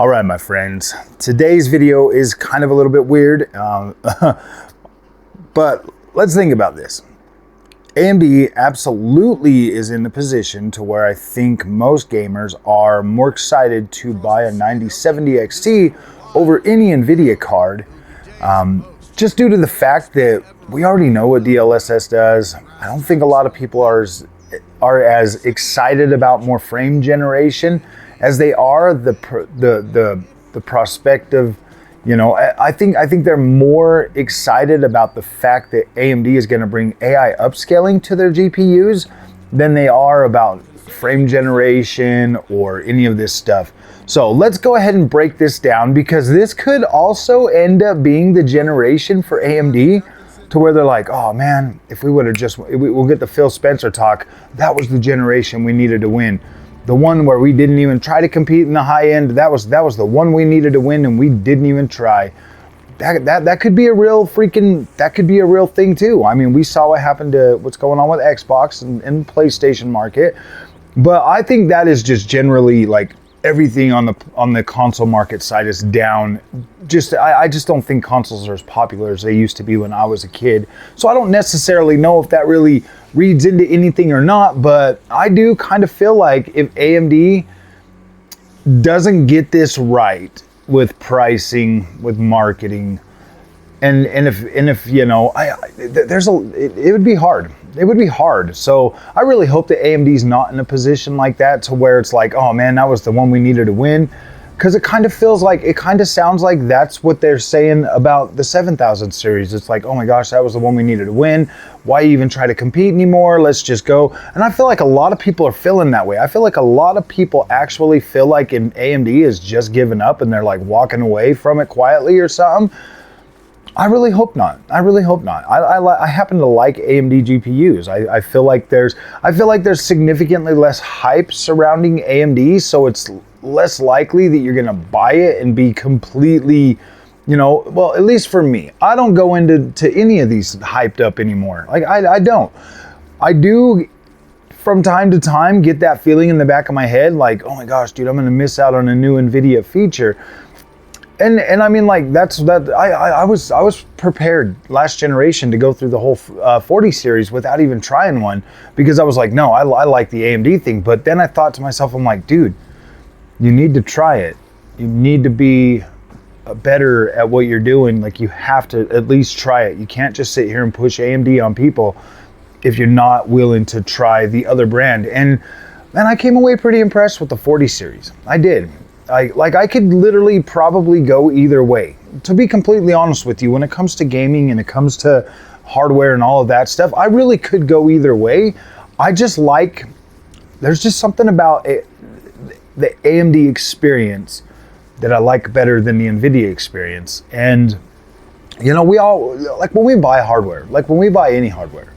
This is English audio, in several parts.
All right, my friends, today's video is kind of a little bit weird, but let's think about this. AMD absolutely is in the position to where I think most gamers are more excited to buy a 9070 XT over any NVIDIA card, just due to the fact that we already know what DLSS does. I don't think a lot of people are as excited about more frame generation as they are the prospective. You know, I think they're more excited about the fact that AMD is going to bring AI upscaling to their GPUs than they are about frame generation or any of this stuff. So let's go ahead and break this down, because this could also end up being the generation for AMD to where they're like, oh man, if we would have just, we'll get the Phil Spencer talk, that was the generation we needed to win. The one where we didn't even try to compete in the high end, that was the one we needed to win, and we didn't even try. That could be a real thing too. I mean, we saw what happened to what's going on with Xbox and PlayStation market, but I think that is just generally like everything on the console market side is down. I just don't think consoles are as popular as they used to be when I was a kid. So I don't necessarily know if that really reads into anything or not, but I do kind of feel like if AMD doesn't get this right with pricing, with marketing, and if you know, it would be hard. It would be hard. So I really hope that AMD's not in a position like that to where it's like, oh man, that was the one we needed to win. Because it kind of sounds like that's what they're saying about the 7000 series. It's like, oh my gosh, that was the one we needed to win. Why even try to compete anymore? Let's just go. And I feel like a lot of people are feeling that way. I feel like a lot of people actually feel like AMD is just giving up and they're like walking away from it quietly or something. I really hope not. I happen to like AMD GPUs. I feel like there's significantly less hype surrounding AMD, so it's less likely that you're gonna buy it and be completely, you know, well, at least for me, I don't go into any of these hyped up anymore. Like I don't. I do from time to time get that feeling in the back of my head, like, oh my gosh, dude, I'm gonna miss out on a new NVIDIA feature. And I mean, like, I was prepared last generation to go through the whole 40 series without even trying one, because I was like, no, I like the AMD thing. But then I thought to myself, I'm like, dude, you need to try it. You need to be better at what you're doing. Like, you have to at least try it. You can't just sit here and push AMD on people if you're not willing to try the other brand. And I came away pretty impressed with the 40 series. I did. I could literally probably go either way. To be completely honest with you, when it comes to gaming and it comes to hardware and all of that stuff, I really could go either way. There's just something about it, the AMD experience, that I like better than the NVIDIA experience. And, you know, we all, like when we buy hardware, like when we buy any hardware,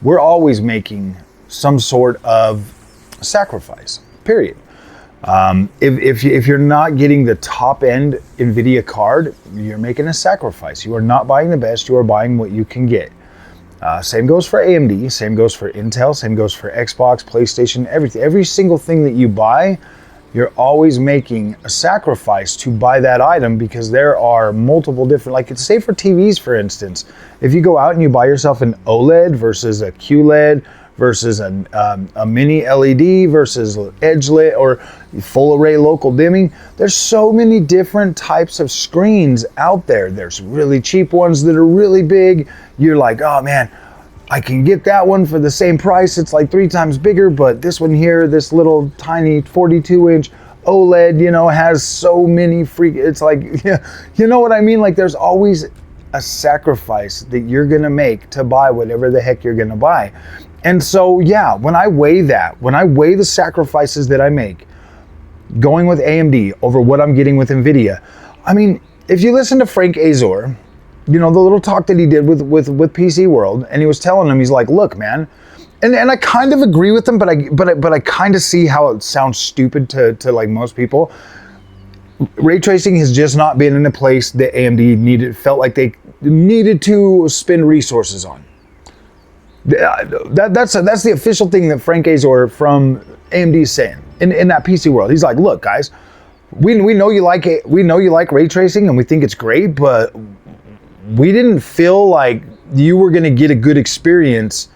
we're always making some sort of sacrifice, period. If you're not getting the top end NVIDIA card, you're making a sacrifice. You are not buying the best, you are buying what you can get. Same goes for AMD, same goes for Intel, same goes for Xbox, PlayStation, everything. Every single thing that you buy, you're always making a sacrifice to buy that item, because there are multiple different, like, say for TVs, for instance, if you go out and you buy yourself an OLED versus a QLED, versus a mini LED versus edge lit or full array local dimming. There's so many different types of screens out there. There's really cheap ones that are really big. You're like, oh man, I can get that one for the same price. It's like 3 times bigger, but this one here, this little tiny 42-inch OLED, you know, has so many it's like, you know what I mean? Like, there's always a sacrifice that you're gonna make to buy whatever the heck you're gonna buy. And so, yeah, when I weigh the sacrifices that I make, going with AMD over what I'm getting with NVIDIA, I mean, if you listen to Frank Azor, you know, the little talk that he did with PC World, and he was telling him, he's like, look, man, and I kind of agree with him, but I kind of see how it sounds stupid to like most people. Ray tracing has just not been in a place that AMD felt like they needed to spend resources on. That's the official thing that Frank Azor from AMD is saying in that PC World. He's like, look, guys, we know you like it. We know you like ray tracing, and we think it's great, but we didn't feel like you were going to get a good experience.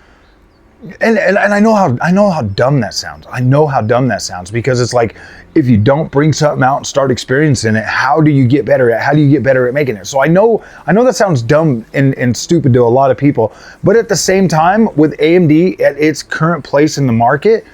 And I know how dumb that sounds. I know how dumb that sounds, because it's like, if you don't bring something out and start experiencing it, how do you get better at making it? So I know that sounds dumb and stupid to a lot of people, but at the same time, with AMD at its current place in the market,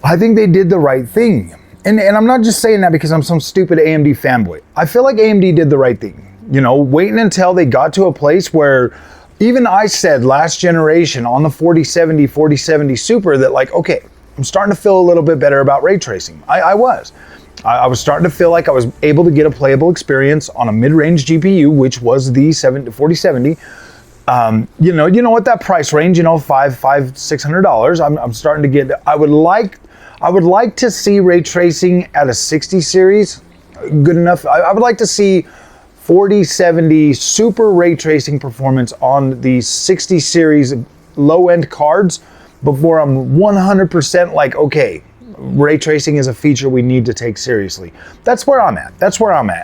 I think they did the right thing. And I'm not just saying that because I'm some stupid AMD fanboy. I feel like AMD did the right thing. You know, waiting until they got to a place where, even I said last generation on the 4070 Super that, like, okay, I'm starting to feel a little bit better about ray tracing. I was starting to feel like I was able to get a playable experience on a mid-range GPU, which was the 4070. You know what, that price range, you know, $600. I'm starting to get. I would like to see ray tracing at a 60 series, good enough. I would like to see 4070 super ray tracing performance on the 60 series low-end cards before I'm 100% like, okay, ray tracing is a feature we need to take seriously. That's where I'm at.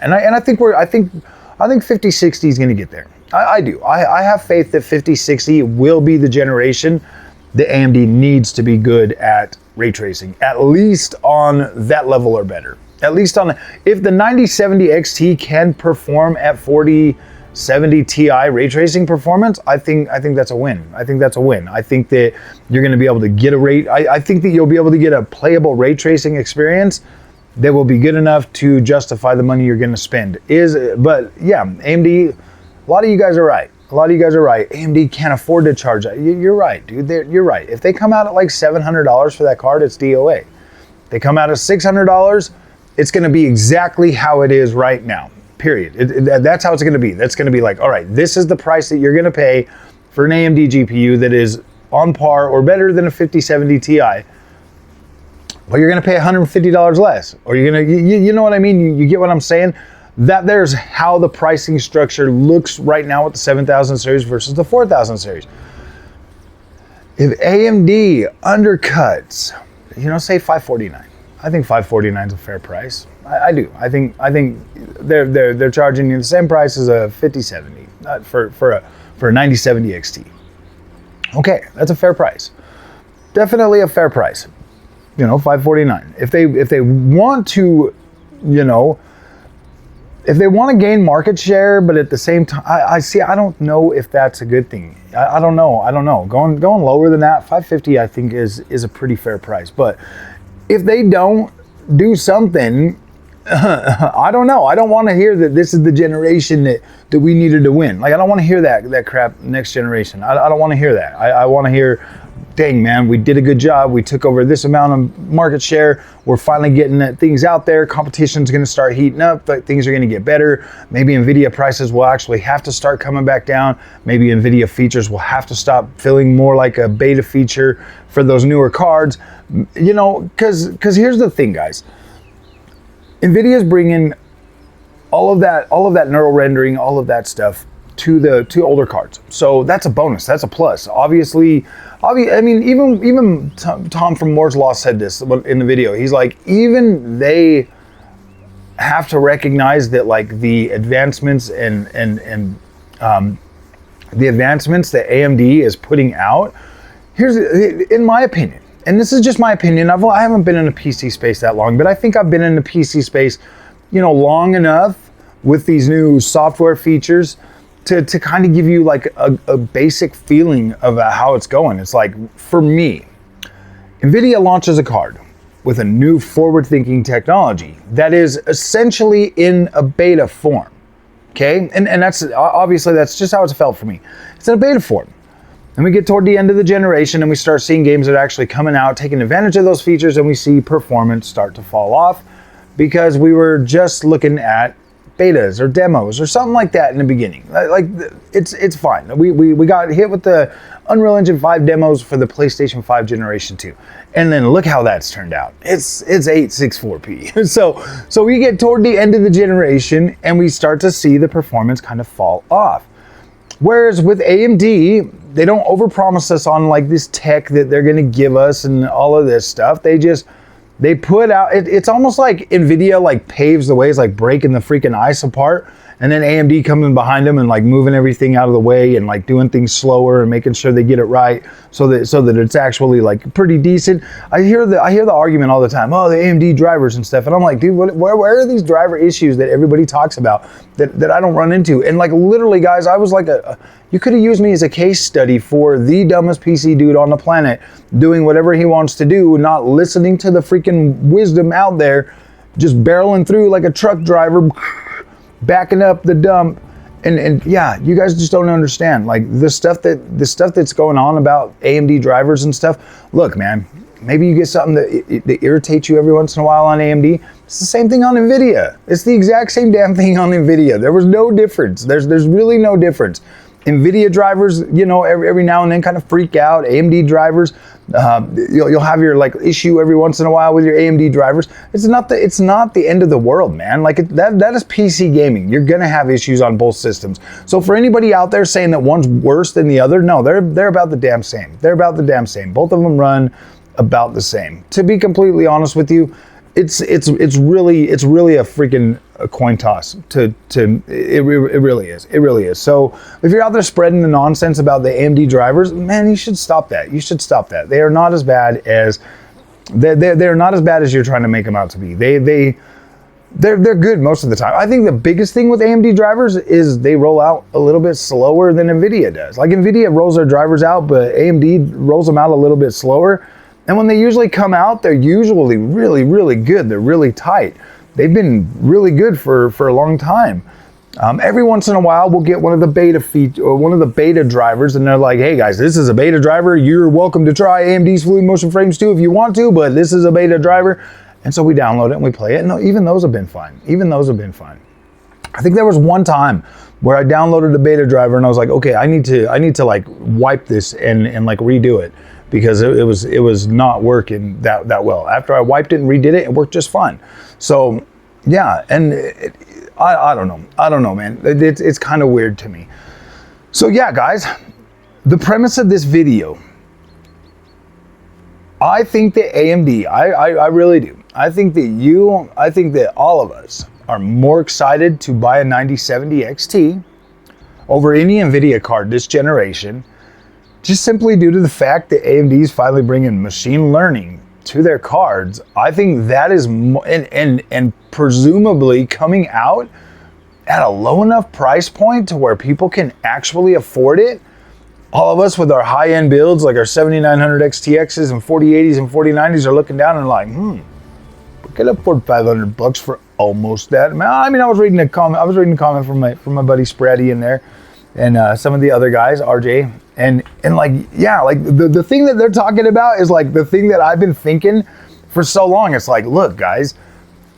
And I think 5060 is going to get there. I do. I have faith that 5060 will be the generation that AMD needs to be good at ray tracing, at least on that level or better. At least on, if the 9070 XT can perform at 4070 Ti ray tracing performance, I think that's a win. I think that you're going to be able to get I think that you'll be able to get a playable ray tracing experience that will be good enough to justify the money you're going to spend. But yeah, AMD, a lot of you guys are right. AMD can't afford to charge that. You're right, dude. You're right. If they come out at like $700 for that card, it's DOA. They come out at $600, it's going to be exactly how it is right now, period. That's how it's going to be. That's going to be like, all right, this is the price that you're going to pay for an AMD GPU that is on par or better than a 5070 Ti, but you're going to pay $150 less. Or you're going to, you know what I mean? You get what I'm saying? That there's how the pricing structure looks right now with the 7000 series versus the 4000 series. If AMD undercuts, you know, say $549. I think $549 is a fair price. I do. I think they're charging you the same price as a 5070 for a 9070 XT. Okay, that's a fair price. Definitely a fair price. You know, $549. If they want to, you know, if they want to gain market share, but at the same time, I don't know if that's a good thing. I don't know. Going lower than that, $550 I think is a pretty fair price. But if they don't do something, I don't know. I don't want to hear that this is the generation that we needed to win. Like, I don't want to hear that crap next generation. I don't want to hear that. I want to hear, dang, man, we did a good job. We took over this amount of market share. We're finally getting things out there. Competition's going to start heating up, but things are going to get better. Maybe NVIDIA prices will actually have to start coming back down. Maybe NVIDIA features will have to stop feeling more like a beta feature for those newer cards. You know, because here's the thing, guys. NVIDIA is bringing all of that neural rendering, all of that stuff to older cards. So that's a bonus. That's a plus. Obviously, I mean, even Tom from Moore's Law said this in the video. He's like, even they have to recognize that, like, the advancements and the advancements that AMD is putting out. In my opinion, and this is just my opinion. I haven't been in the PC space that long, but I think I've been in the PC space, you know, long enough with these new software features to kind of give you like a basic feeling of how it's going. It's like, for me, NVIDIA launches a card with a new forward-thinking technology that is essentially in a beta form, okay? And that's obviously, that's just how it's felt for me. It's in a beta form. And we get toward the end of the generation and we start seeing games that are actually coming out, taking advantage of those features, and we see performance start to fall off because we were just looking at betas or demos or something like that in the beginning. Like, it's fine. We got hit with the Unreal Engine 5 demos for the PlayStation 5 Generation 2. And then look how that's turned out. It's 864p. So we get toward the end of the generation and we start to see the performance kind of fall off. Whereas with AMD, they don't overpromise us on like this tech that they're going to give us and all of this stuff. They just They put out, it's almost like NVIDIA like paves the way, it's like breaking the freaking ice apart. And then AMD coming behind them and like moving everything out of the way and like doing things slower and making sure they get it right so that it's actually like pretty decent. I hear the argument all the time, oh, the AMD drivers and stuff. And I'm like, dude, where are these driver issues that everybody talks about that I don't run into? And like literally, guys, I was like you could have used me as a case study for the dumbest PC dude on the planet doing whatever he wants to do, not listening to the freaking wisdom out there, just barreling through like a truck driver, backing up the dump, and yeah, you guys just don't understand like the stuff that's going on about AMD drivers and stuff. Look, man, maybe you get something that irritates you every once in a while on AMD. It's the same thing on NVIDIA. It's the exact same damn thing on NVIDIA. There was no difference. There's really no difference. NVIDIA drivers, you know, every now and then kind of freak out. AMD drivers, you'll have your like issue every once in a while with your AMD drivers. It's not the end of the world, man. Like that is PC gaming. You're gonna have issues on both systems. So for anybody out there saying that one's worse than the other, no, they're about the damn same. They're about the damn same. Both of them run about the same. To be completely honest with you, it's really a freaking a coin toss. It really is. So if you're out there spreading the nonsense about the AMD drivers, man, you should stop that. They are not as bad as they're not as bad as you're trying to make them out to be. They're good most of the time. I think the biggest thing with AMD drivers is they roll out a little bit slower than NVIDIA does. Like NVIDIA rolls their drivers out, but AMD rolls them out a little bit slower. And when they usually come out, they're usually really, really good. They're really tight. They've been really good for a long time. Every once in a while, we'll get one of the beta drivers, and they're like, "Hey guys, this is a beta driver. You're welcome to try AMD's Fluid Motion Frames too if you want to, but this is a beta driver." And so we download it and we play it. And even those have been fine. I think there was one time where I downloaded a beta driver and I was like, "Okay, I need to like wipe this and like redo it." Because it was not working that well. After I wiped it and redid it, it worked just fine. So yeah, and I don't know, man. It's kind of weird to me. So yeah, guys, the premise of this video, I think that AMD, I really do. I think that all of us are more excited to buy a 9070 XT over any NVIDIA card this generation, just simply due to the fact that AMD is finally bringing machine learning to their cards. I think that is, and presumably coming out at a low enough price point to where people can actually afford it. All of us with our high-end builds, like our 7900 XTXs and 4080s and 4090s, are looking down and like, we could afford $500 for almost that. I mean, I was reading a comment from my buddy Spratty in there, and some of the other guys, RJ, and like, yeah, like the thing that they're talking about is like the thing that I've been thinking for so long. It's like, look, guys,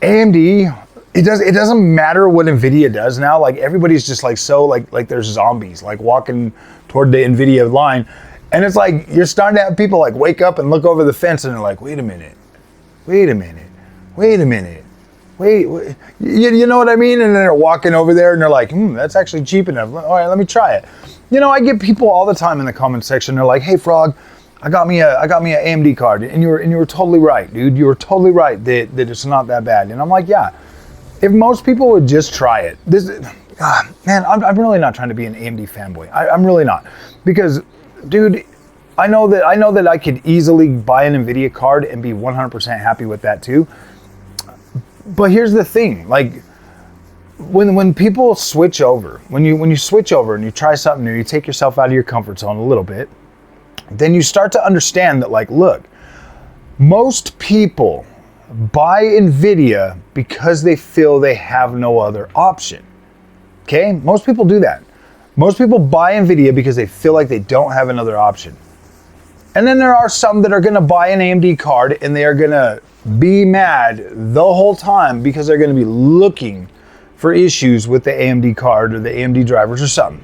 AMD, it doesn't matter what NVIDIA does now. Like everybody's just like so like there's zombies like walking toward the NVIDIA line, and it's like you're starting to have people like wake up and look over the fence and they're like, wait a minute. Wait, you know what I mean? And then they're walking over there and they're like, that's actually cheap enough. All right, let me try it. You know, I get people all the time in the comment section. They're like, hey, Frog, I got me an AMD card, and you were totally right, dude. You were totally right that it's not that bad. And I'm like, yeah, if most people would just try it. Man, I'm really not trying to be an AMD fanboy. I'm really not, because, dude, I know that I could easily buy an NVIDIA card and be 100% happy with that too. But here's the thing, like when people switch over, when you switch over and you try something new, you take yourself out of your comfort zone a little bit, then you start to understand that, like, look, most people buy NVIDIA because they feel they have no other option. Okay? Most people do that. Most people buy NVIDIA because they feel like they don't have another option. And then there are some that are going to buy an AMD card and they are going to be mad the whole time because they're going to be looking for issues with the AMD card or the AMD drivers or something.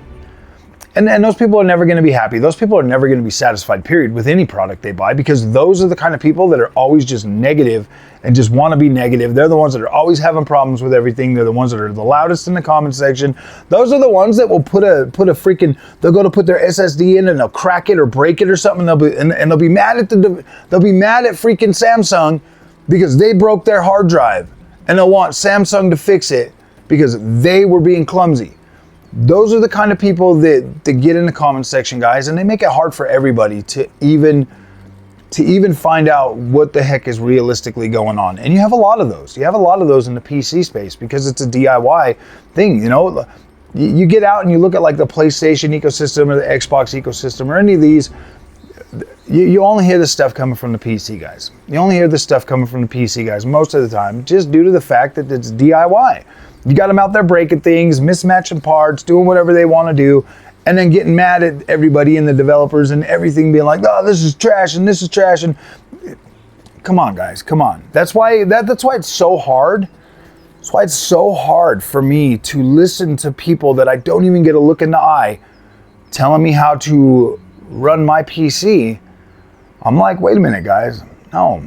And those people are never going to be happy. Those people are never going to be satisfied, period, with any product they buy, because those are the kind of people that are always just negative and just want to be negative. They're the ones that are always having problems with everything. They're the ones that are the loudest in the comment section. Those are the ones that will they'll go to put their SSD in and they'll crack it or break it or something. They'll be mad at freaking Samsung because they broke their hard drive and they'll want Samsung to fix it because they were being clumsy. Those are the kind of people that get in the comment section, guys, and they make it hard for everybody to even find out what the heck is realistically going on. And you have a lot of those. You have a lot of those in the PC space because it's a DIY thing, you know. You get out and you look at like the PlayStation ecosystem or the Xbox ecosystem or any of these, you only hear this stuff coming from the PC guys. You only hear this stuff coming from the PC guys most of the time, just due to the fact that it's DIY. You got them out there breaking things, mismatching parts, doing whatever they want to do, and then getting mad at everybody and the developers and everything being like, oh, this is trash and this is trash. And come on, guys, come on. That's why it's so hard. That's why it's so hard for me to listen to people that I don't even get a look in the eye telling me how to run my PC. I'm like, wait a minute, guys. No.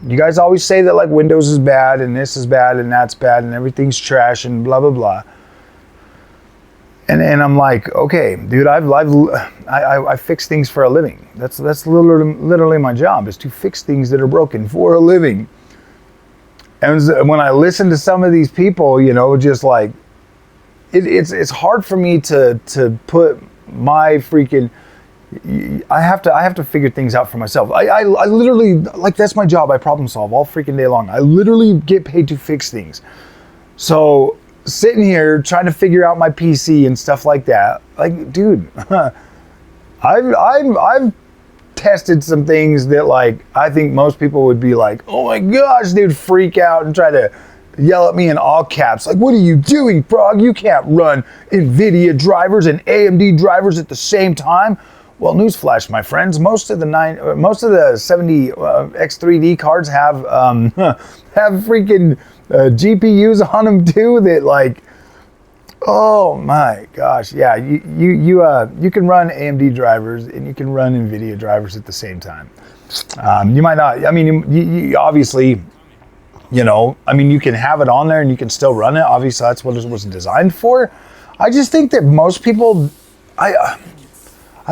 You guys always say that like Windows is bad and this is bad and that's bad and everything's trash and blah, blah, blah. And I'm like, okay, dude, I fix things for a living. That's literally my job, is to fix things that are broken for a living. And when I listen to some of these people, you know, just like, it's hard for me to put my freaking, I have to figure things out for myself. I literally, like, that's my job. I problem solve all freaking day long. I literally get paid to fix things. So sitting here trying to figure out my PC and stuff like that, like, dude, I've tested some things that, like, I think most people would be like, oh my gosh, they'd freak out and try to yell at me in all caps, like, what are you doing, Frog? You can't run NVIDIA drivers and AMD drivers at the same time. Well, newsflash, my friends, most of the 70 X3D cards have freaking GPUs on them too. That, like, oh my gosh, yeah, you can run AMD drivers and you can run NVIDIA drivers at the same time. You might not. I mean, you obviously, you know, I mean, you can have it on there and you can still run it. Obviously, that's what it was designed for. I just think that most people, I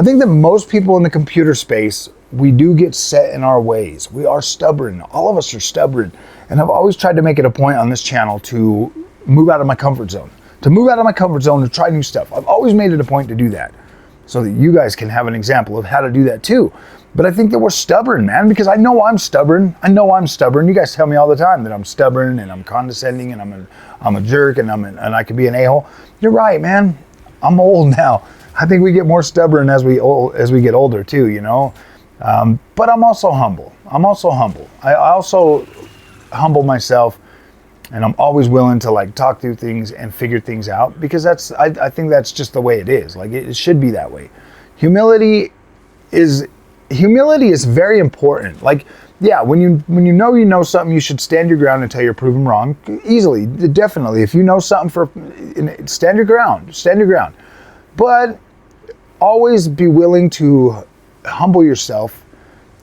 think that most people in the computer space, we do get set in our ways. We are stubborn. All of us are stubborn. And I've always tried to make it a point on this channel to move out of my comfort zone. To try new stuff. I've always made it a point to do that, so that you guys can have an example of how to do that too. But I think that we're stubborn, man, because I know I'm stubborn. You guys tell me all the time that I'm stubborn and I'm condescending and I'm a jerk and I could be an a-hole. You're right, man. I'm old now. I think we get more stubborn as we get older too, you know. But I'm also humble. I also humble myself, and I'm always willing to, like, talk through things and figure things out, because I think that's just the way it is. Like, it should be that way. Humility is very important. Like, yeah, when you know something, you should stand your ground until you're proven wrong. Easily, definitely. If you know something, stand your ground. But always be willing to humble yourself.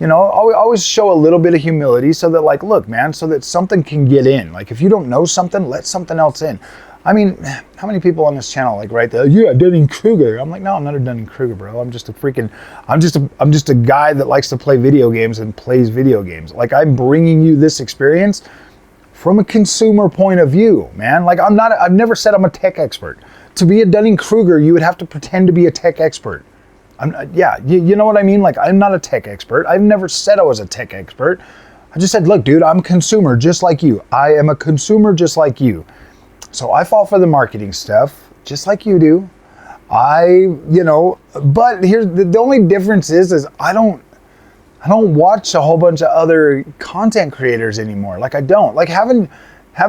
You know, always show a little bit of humility, so that, like, look, man, so that something can get in. Like, if you don't know something, let something else in. I mean, how many people on this channel, like, right there, yeah, Dunning-Kruger. I'm like, no, I'm not a Dunning-Kruger, bro. I'm just a guy that likes to play video games and plays video games. Like, I'm bringing you this experience from a consumer point of view, man. Like, I've never said I'm a tech expert. To be a Dunning-Kruger, you would have to pretend to be a tech expert. You know what I mean? Like, I'm not a tech expert. I've never said I was a tech expert. I just said, look, dude, I'm a consumer just like you. I am a consumer just like you. So I fall for the marketing stuff just like you do. But here's the only difference is I don't watch a whole bunch of other content creators anymore. Like, I don't. Like, having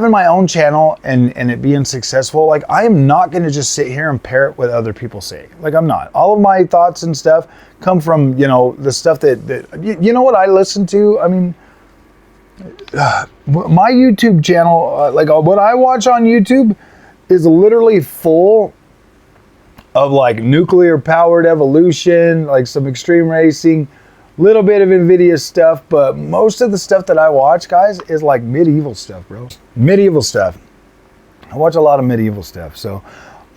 my own channel and it being successful, like, I am not going to just sit here and parrot what other people say. Like, I'm not. All of my thoughts and stuff come from, you know, the stuff that you know what I listen to? I mean, my YouTube channel, like, what I watch on YouTube is literally full of, like, nuclear powered evolution, like some extreme racing, little bit of NVIDIA stuff, but most of the stuff that I watch, guys, is like medieval stuff, bro. Medieval stuff. I watch a lot of medieval stuff. So,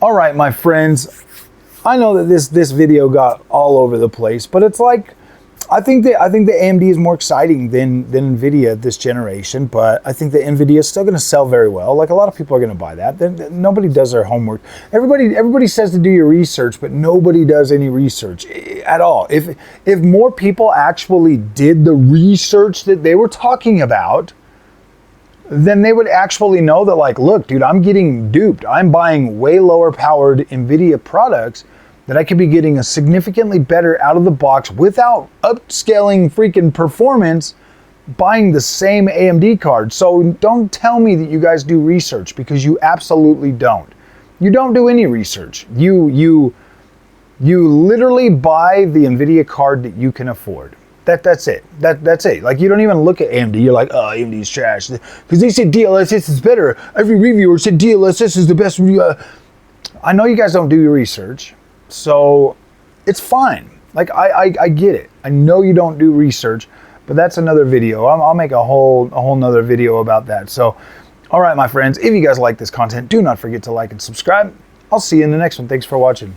all right, my friends, I know that this video got all over the place, but it's like, I think the AMD is more exciting than NVIDIA this generation, but I think the NVIDIA is still going to sell very well. Like, a lot of people are going to buy that. Nobody does their homework. Everybody says to do your research, but nobody does any research at all. If more people actually did the research that they were talking about, then they would actually know that, like, look, dude, I'm getting duped. I'm buying way lower powered NVIDIA products that I could be getting a significantly better out of the box without upscaling freaking performance, buying the same AMD card. So don't tell me that you guys do research, because you absolutely don't. You don't do any research. You literally buy the NVIDIA card that you can afford. That's it. That's it. Like, you don't even look at AMD. You're like, oh, AMD's trash, because they said DLSS is better. Every reviewer said DLSS is the best. I know you guys don't do your research. So it's fine. Like, I get it. I know you don't do research, but that's another video. I'll make a whole nother video about that. So, all right, my friends, if you guys like this content, do not forget to like and subscribe. I'll see you in the next one. Thanks for watching.